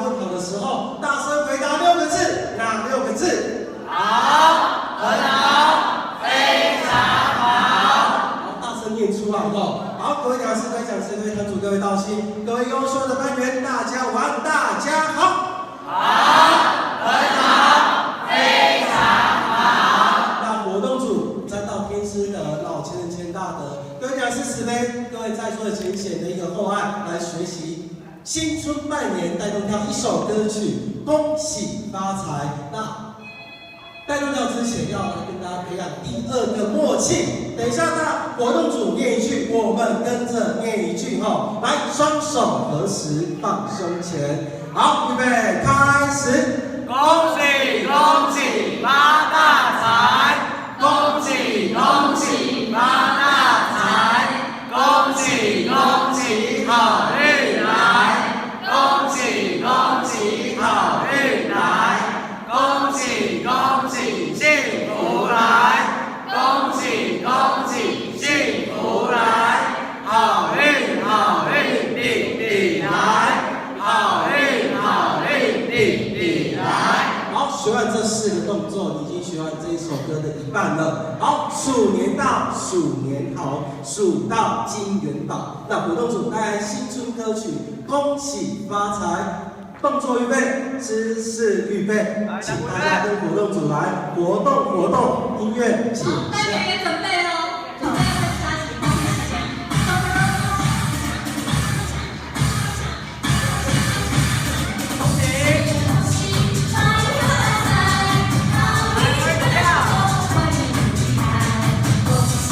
问好的时候，大声回答6个字，哪6个字？好，很好，非常好。好，大声念出来哦。好，各位讲师、各位讲师、各位堂主、各位道心、各位优秀的班员，大家晚安，大家好。好，很好，非常好。那活动组沾到天师的老前人谦大德，各位讲师慈悲，各位在座的浅显的一个厚爱来学习新春拜年带动跳一首歌曲，恭喜发财。那带动跳之前要来跟大家培养第2个默契。等一下，那活动组念一句，我们跟着念一句哈。来，双手合十放胸前。好，预备，开始。恭喜恭喜发大财！恭喜恭喜发大财！恭喜恭喜好运来！恭喜恭喜好运来！恭喜恭喜幸福来！恭喜恭喜幸福来！好运好运地地来！好运好运地地来！好，学完这4个动作，你已经学完这一首歌的一半了。好，鼠年到，鼠年好，鼠到金元宝。那活动组带来新春歌曲，恭喜发财。动作预备，姿势预备，请大家跟活动组来活动，音乐请班员也准备哦，准备要开始开始。恭喜！来，快点跳！恭喜！